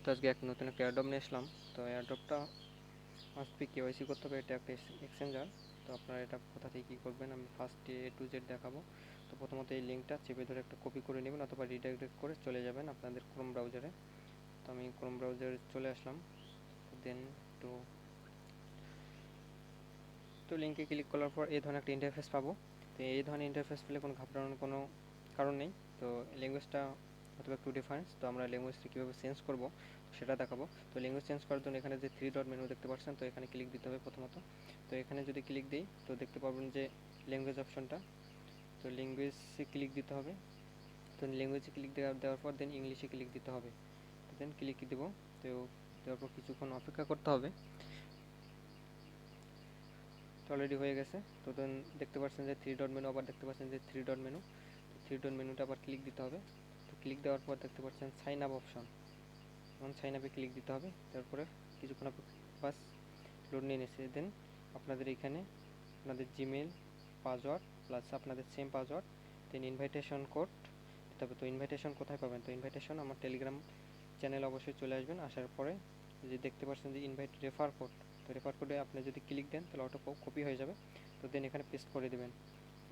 তো আজকে নতুন একটা এয়ারড্রপ নিয়ে আসলাম। তো এয়ারড্রপটা মাস্ট বি কেওয়াইসি করতে হবে। এটা একটা এক্সচেঞ্জার। তো আপনারা এটা কোথা থেকে কী করবেন আমি ফার্স্টে A to Z দেখাবো। তো প্রথমত এই লিঙ্কটা চেপে ধরে একটা কপি করে নেবেন অথবা রিডাইরেক্ট করে চলে যাবেন আপনাদের ক্রোম ব্রাউজারে। তো আমি ক্রোম ব্রাউজারে চলে আসলাম। দেন তো লিঙ্কে ক্লিক করার পর এই ধরনের একটা ইন্টারফেস পাবো। তো এই ধরনের ইন্টারফেস পেলে কোনো ঘাবড়ানোর কোনো কারণ নেই। তো ল্যাঙ্গুয়েজটা অথবা একটু ডিফারেন্স, তো আমরা ল্যাঙ্গুয়েজটা কীভাবে চেঞ্জ করবো সেটা দেখাবো। তো ল্যাঙ্গুয়েজ চেঞ্জ করার জন্য এখানে যে 3 ডট মেনু দেখতে পাচ্ছেন, তো এখানে ক্লিক দিতে হবে প্রথমত। তো এখানে যদি ক্লিক দিই তো দেখতে পারবেন যে ল্যাঙ্গুয়েজ অপশনটা, তো ল্যাঙ্গুয়েজে ক্লিক দিতে হবে। তো ল্যাঙ্গুয়েজে ক্লিক দেওয়ার পর দেন ইংলিশে ক্লিক দিতে হবে। তো দেন ক্লিক দেবো। তো দেওয়ার পর কিছুক্ষণ অপেক্ষা করতে হবে। তো অলরেডি হয়ে গেছে। তো দেন দেখতে পাচ্ছেন যে 3 ডট মেনু, আবার দেখতে পাচ্ছেন যে 3 ডট মেনু। তো 3 ডট মেনুটা আবার ক্লিক দিতে হবে। তো ক্লিক দেওয়ার পর দেখতে পাচ্ছেন সাইন আপ অপশন, এখন সাইন আপে ক্লিক দিতে হবে। তারপরে কিছুক্ষণ বাস লোড নিয়ে নিচ্ছে। দেন আপনাদের এখানে আপনাদের জিমেল পাসওয়ার্ড প্লাস আপনাদের সেম পাসওয়ার্ড, দেন ইনভাইটেশন কোড দিতে হবে। তো ইনভাইটেশন কোথায় পাবেন? তো ইনভাইটেশন আমার টেলিগ্রাম চ্যানেল অবশ্যই চলে আসবেন। আসার পরে যে দেখতে পাচ্ছেন যে ইনভাইট রেফার কোড, তো রেফার কোডে আপনি যদি ক্লিক দেন তাহলে অটো কপি হয়ে যাবে। তো দেন এখানে পেস্ট করে দেবেন।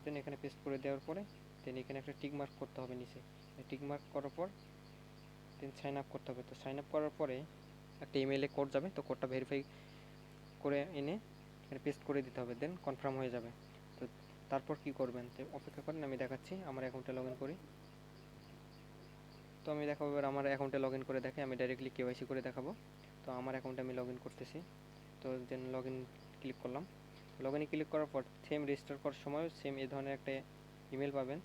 দেন এখানে পেস্ট করে দেওয়ার পরে দেন এখানে একটা টিক মার্ক করতে হবে নিচে। টিক মার্ক করার পর দেন সাইন আপ করতে হবে। তো সাইন আপ করার পরে একটা ইমেইলে কোড যাবে, তো কোডটা ভেরিফাই করে এনে এখানে পেস্ট করে দিতে হবে। দেন কনফার্ম হয়ে যাবে। তো তারপর কি করবেন? তো অপেক্ষা করেন, আমি দেখাচ্ছি। আমার অ্যাকাউন্টে লগ ইন করি। তো আমি দেখাবো এবার আমার অ্যাকাউন্টে লগ ইন করে দেখে, আমি ডাইরেক্টলি কেওয়াইসি করে দেখাবো। তো আমার অ্যাকাউন্টে আমি লগ ইন করতেছি। তো দেন লগ ইন ক্লিক করলাম। লগ ইনে ক্লিক করার পর সেম রেজিস্টার করার সময় সেম এই ধরনের একটা ইমেল পাবেন।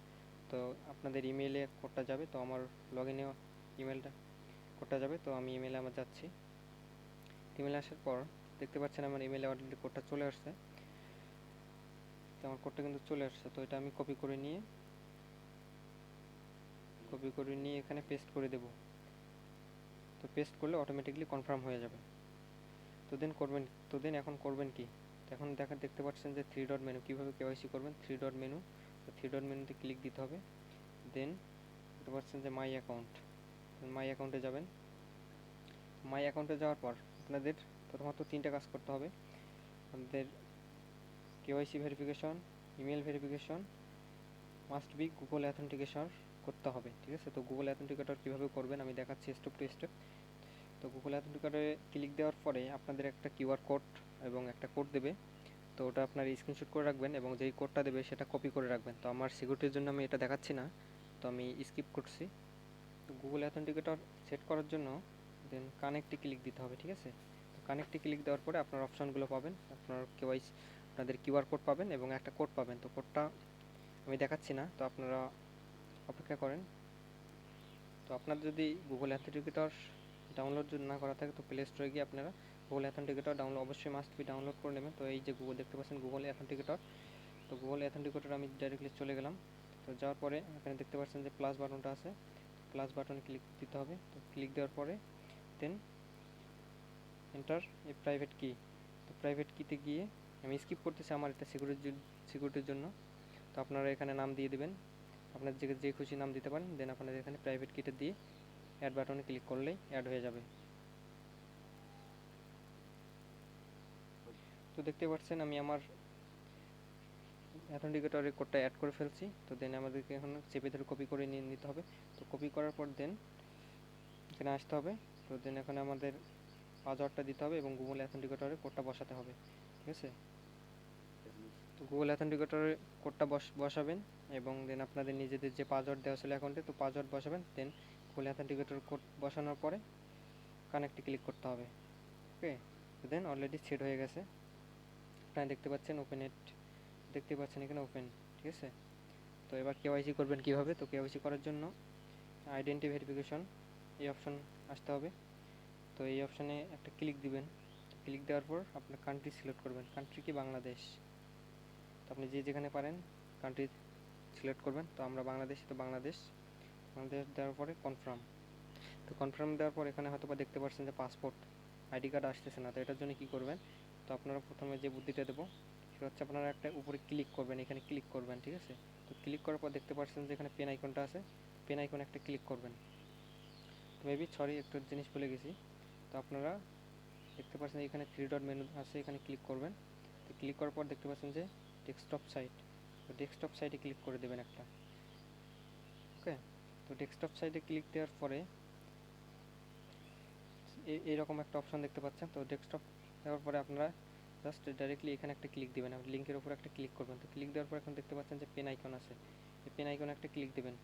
তো আপনাদের ইমেইলে কোডটা যাবে। তো আমার লগ ইনে ইমেলটা কোডটা যাবে। তো আমি ইমেলে আমার যাচ্ছি। ইমেলে আসার পর দেখতে পাচ্ছেন আমার ইমেলে অলরেডি কোডটা চলে আসছে। তো আমার কোডটা কিন্তু চলে আসছে। তো এটা আমি কপি করে নিয়ে এখানে পেস্ট করে দেব। তো পেস্ট করলে অটোমেটিকলি কনফার্ম হয়ে যাবে। তো দেন এখন করবেন কি? এখন দেখতে পাচ্ছেন যে 3 ডট মেনু, কীভাবে কেওয়াইসি করবেন। 3 ডট মেনু, তো 3 ডট মেনুতে ক্লিক দিতে হবে। দেন দেখতে পাচ্ছেন যে মাই অ্যাকাউন্ট, মাই অ্যাকাউন্টে যাবেন। মাই অ্যাকাউন্টে যাওয়ার পর আপনাদের প্রথমত 3টা কাজ করতে হবে। আপনাদের KYC verification, email verification, must be Google authentication করতে হবে, ঠিক আছে? তো গুগল অ্যাথেন্টিকেটর কীভাবে করবেন আমি দেখাচ্ছি স্টেপ টু স্টেপ। তো গুগল অ্যাথেন্টিকেটরে ক্লিক দেওয়ার পরে আপনাদের একটা কিউআর কোড এবং একটা কোড দেবে। তো ওটা আপনার স্ক্রিনশট করে রাখবেন এবং যেই কোডটা দেবে সেটা কপি করে রাখবেন। তো আমার সিকিউরিটির জন্য আমি এটা দেখাচ্ছি না, তো আমি স্কিপ করছি। তো গুগল অ্যাথেন্টিকেটর সেট করার জন্য দেন কানেক্টে ক্লিক দিতে হবে, ঠিক আছে? তো কানেক্টে ক্লিক দেওয়ার পরে আপনার অপশানগুলো পাবেন। আপনার কেওয়াইসি আপনাদের কিউআর কোড পাবেন এবং একটা কোড পাবেন। তো কোডটা আমি দেখাচ্ছি না, তো আপনারা অপেক্ষা করেন। তো আপনাদের যদি গুগল অ্যাথেন্টিকেটর ডাউনলোড যদি না করা থাকে তো প্লে স্টোরে গিয়ে আপনারা গুগল অ্যাথেন্টিকেটর অবশ্যই মাস্ট বি ডাউনলোড করে নেবেন। তো এই যে গুগল দেখতে পাচ্ছেন গুগল অ্যাথেন্টিকেটর, তো গুগল অ্যাথেন্টিকেটর আমি ডাইরেক্টলি চলে গেলাম। তো যাওয়ার পরে এখানে দেখতে পাচ্ছেন যে প্লাস বাটনটা আছে, প্লাস বাটনে ক্লিক দিতে হবে। তো ক্লিক দেওয়ার পরে দেন এন্টার এ প্রাইভেট কি। তো প্রাইভেট কিতে গিয়ে আমি স্কিপ করতেছি, আমার এটা সিকিউরিটির জন্য। তো আপনারা এখানে নাম দিয়ে দেবেন, আপনার যে খুশি নাম দিতে পারেন। দেন আপনাদের এখানে প্রাইভেট কিটা দিয়ে অ্যাড বাটনে ক্লিক করলেই অ্যাড হয়ে যাবে। তো দেখতে পাচ্ছেন আমি আমার অ্যাথেন্টিকেটরের কোডটা অ্যাড করে ফেলছি। তো দেন আমাদেরকে এখন চেপে ধরে কপি করে নিয়ে নিতে হবে। তো কপি করার পর দেন এখানে আসতে হবে। তো দেন এখানে আমাদের পাসওয়ার্ডটা দিতে হবে এবং গুগল অ্যাথেন্টিকেটরের কোডটা বসাতে হবে, ঠিক আছে? তো গুগল অ্যাথেন্টিকেটরের কোডটা বসাবেন এবং দেন আপনাদের নিজেদের যে পাসওয়ার্ড দেওয়া ছিল অ্যাকাউন্টে তো পাসওয়ার্ড বসাবেন। দেন গুগল অ্যাথেন্টিকেটর কোড বসানোর পরে কানেক্টে ক্লিক করতে হবে। ওকে, তো দেন অলরেডি সেট হয়ে গেছে। আপনারা দেখতে পাচ্ছেন ওপেন ইট, দেখতে পাচ্ছেন এখানে ওপেন, ঠিক আছে? তো এবার কেওয়াইসি করবেন কীভাবে? তো কেওয়াইসি করার জন্য আইডেন্টি ভেরিফিকেশন এই অপশন আসতে হবে। তো এই অপশানে একটা ক্লিক দিবেন। ক্লিক দেওয়ার পর আপনার কান্ট্রি সিলেক্ট করবেন। কান্ট্রি কি? বাংলাদেশ। তো আপনি যেখানে পারেন কান্ট্রি সিলেক্ট করবেন। তো আমরা বাংলাদেশি, তো বাংলাদেশ দেওয়ার পরে কনফার্ম। তো কনফার্ম দেওয়ার পর এখানে হয়তো বা দেখতে পাচ্ছেন যে পাসপোর্ট আইডি কার্ড আসতেছে না। তো এটার জন্য কী করবেন? তো আপনারা প্রথমে যে বুদ্ধিটা দেবো সেটা হচ্ছে আপনারা একটা উপরে ক্লিক করবেন, এখানে ক্লিক করবেন, ঠিক আছে? তো ক্লিক করার পর দেখতে পাচ্ছেন যে এখানে পেন আইকনটা আছে, পেন আইকনে একটা ক্লিক করবেন। তো মেবি সরি একটু জিনিস ভুলে গেছি। তো আপনারা দেখতে পাচ্ছেন এখানে 3 ডট মেনু আছে, এখানে ক্লিক করবেন। তো ক্লিক করার পর দেখতে পাচ্ছেন যে ডেস্কটপ সাইট, তো ডেস্কটপ সাইটে ক্লিক করে দেবেন একটা। ওকে, তো ডেস্কটপ সাইটে ক্লিক দেওয়ার পরে এইরকম একটা অপশন দেখতে পাচ্ছেন। তো ডেস্কটপ দেওয়ার পরে আপনারা জাস্ট ডাইরেক্টলি এখানে একটা ক্লিক দেবেন, লিঙ্কের উপর একটা ক্লিক করবেন। তো ক্লিক দেওয়ার পর এখন দেখতে পাচ্ছেন যে পেন আইকন আছে, এই পেন আইকনে একটা ক্লিক দেবেন।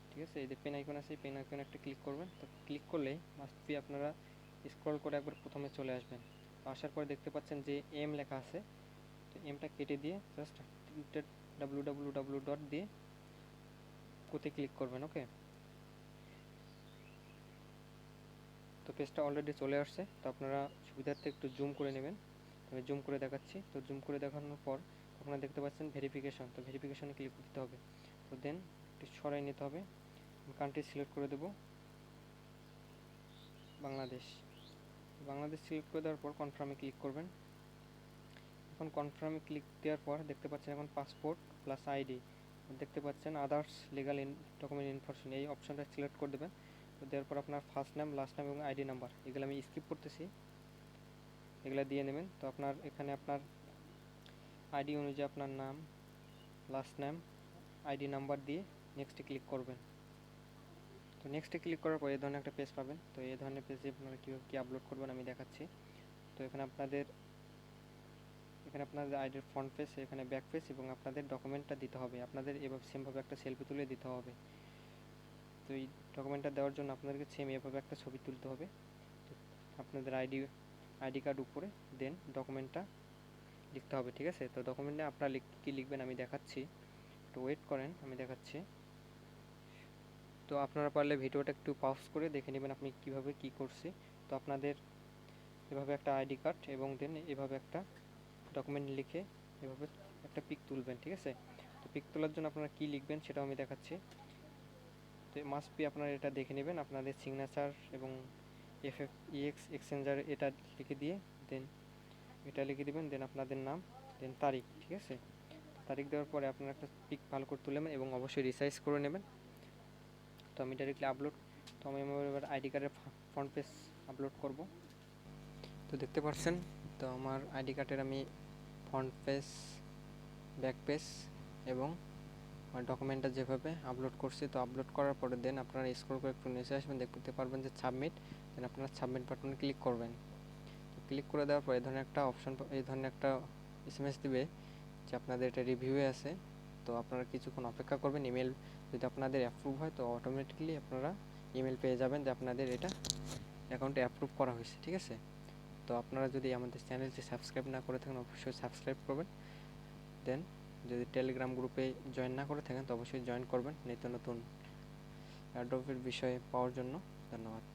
ঠিক আছে, এই যে পেন আইকন আছে, এই পেন আইকনে একটা ক্লিক করবেন। তো ক্লিক করলেই মাস্ট বি আপনারা স্ক্রল করে একবার প্রথমে চলে আসবেন। তো আসার পরে দেখতে পাচ্ছেন যে এম লেখা আছে, তো এমটা কেটে দিয়ে জাস্ট www ডট দিয়ে কোতে ক্লিক করবেন। ওকে, তো পেজটা অলরেডি চলে আসছে। তো আপনারা সুবিধার্থে একটু জুম করে নেবেন, আমি জুম করে দেখাচ্ছি। তো জুম করে দেখানোর পর আপনারা দেখতে পাচ্ছেন ভেরিফিকেশন, তো ভেরিফিকেশনে ক্লিক করতে হবে। তো দেন একটু সরাই নিতে হবে, কান্ট্রি সিলেক্ট করে দেব বাংলাদেশ। বাংলাদেশ সিলেক্ট করে দেওয়ার পর কনফার্মে ক্লিক করবেন। এখন কনফার্মে ক্লিক দেওয়ার পর দেখতে পাচ্ছেন এখন পাসপোর্ট প্লাস আইডি, দেখতে পাচ্ছেন আদার্স লিগাল ডকুমেন্ট ইনফরমেশন, এই অপশনটা সিলেক্ট করে দেবেন। তো দেওয়ার পর আপনার ফার্স্ট নাম, লাস্ট নাম এবং আইডি নাম্বার, এগুলো আমি স্কিপ করতেছি, এগুলো দিয়ে নেবেন। তো আপনার এখানে আপনার আইডি অনুযায়ী আপনার নাম, লাস্ট নেম, আইডি নাম্বার দিয়ে নেক্সটে ক্লিক করবেন। তো নেক্সটে ক্লিক করার পর এই ধরনের একটা পেজ পাবেন। তো এই ধরনের পেজে আপনারা কীভাবে কী আপলোড করবেন আমি দেখাচ্ছি। তো এখানে আপনাদের আইডির ফ্রন্ট পেজ, এখানে ব্যাক পেজ এবং আপনাদের ডকুমেন্টটা দিতে হবে। আপনাদের এভাবে সেমভাবে একটা সেলফি তুলে দিতে হবে। তো এই ডকুমেন্টটা দেওয়ার জন্য আপনাদেরকে সেম এভাবে একটা ছবি তুলতে হবে। তো আপনাদের আইডি কার্ড উপরে দেন ডকুমেন্টটা লিখতে হবে। ঠিক আছে, তো ডকুমেন্টে আপনারা কী লিখবেন আমি দেখাচ্ছি, একটু ওয়েট করেন, আমি দেখাচ্ছি। তো আপনারা পারলে ভিডিওটা একটু পজ করে দেখে নেবেন আপনি কীভাবে কী করছি। তো আপনাদের এভাবে একটা আইডি কার্ড এবং দেন এভাবে একটা ডকুমেন্ট লিখে এভাবে একটা পিক তুলবেন। ঠিক আছে, তো পিক তোলার জন্য আপনারা কী লিখবেন সেটাও আমি দেখাচ্ছি। তো মাস্ট বি আপনারা এটা দেখে নেবেন, আপনাদের সিগনেচার এবং FFEX এক্সচেঞ্জার এটা লিখে দিয়ে দেন এটা লিখে দেবেন, দেন আপনাদের নাম, দেন তারিখ। ঠিক আছে, তারিখ দেওয়ার পরে আপনারা একটা পিক ভালো করে তুলে নেবেন এবং অবশ্যই রিসাইজ করে নেবেন। তো আমি ডাইরেক্টলি আপলোড, তো আমি এবার আইডি কার্ডের ফ্রন্ট পেজ আপলোড করব। তো দেখতে পাচ্ছেন, তো আমার আইডি কার্ডের আমি ফ্রন্ট পেজ, ব্যাক পেজ এবং আমার ডকুমেন্টটা যেভাবে আপলোড করছি, তো আপলোড করার পরে দেন আপনারা স্ক্রল করে একটু নিচে আসবেন, দেখতে পারবেন যে সাবমিট, দেন আপনারা সাবমিট বাটনে ক্লিক করবেন। তো ক্লিক করে দেওয়ার পর এই ধরনের একটা অপশন, এই ধরনের একটা SMS দিবে যে আপনাদের এটা রিভিউয়ে আছে। তো আপনারা কিছুক্ষণ অপেক্ষা করবেন, ইমেল যদি আপনাদের অ্যাপ্রুভ হয় তো অটোমেটিকলি আপনারা ইমেল পেয়ে যাবেন যে আপনাদের এটা অ্যাকাউন্টে অ্যাপ্রুভ করা হয়েছে। ঠিক আছে, তো আপনারা যদি আমাদের চ্যানেলটি সাবস্ক্রাইব না করে থাকেন অবশ্যই সাবস্ক্রাইব করবেন। দেন যদি টেলিগ্রাম গ্রুপে জয়েন না করে থাকেন তো অবশ্যই জয়েন করবেন নিত্য নতুন এয়ারড্রপের বিষয়ে পাওয়ার জন্য। ধন্যবাদ।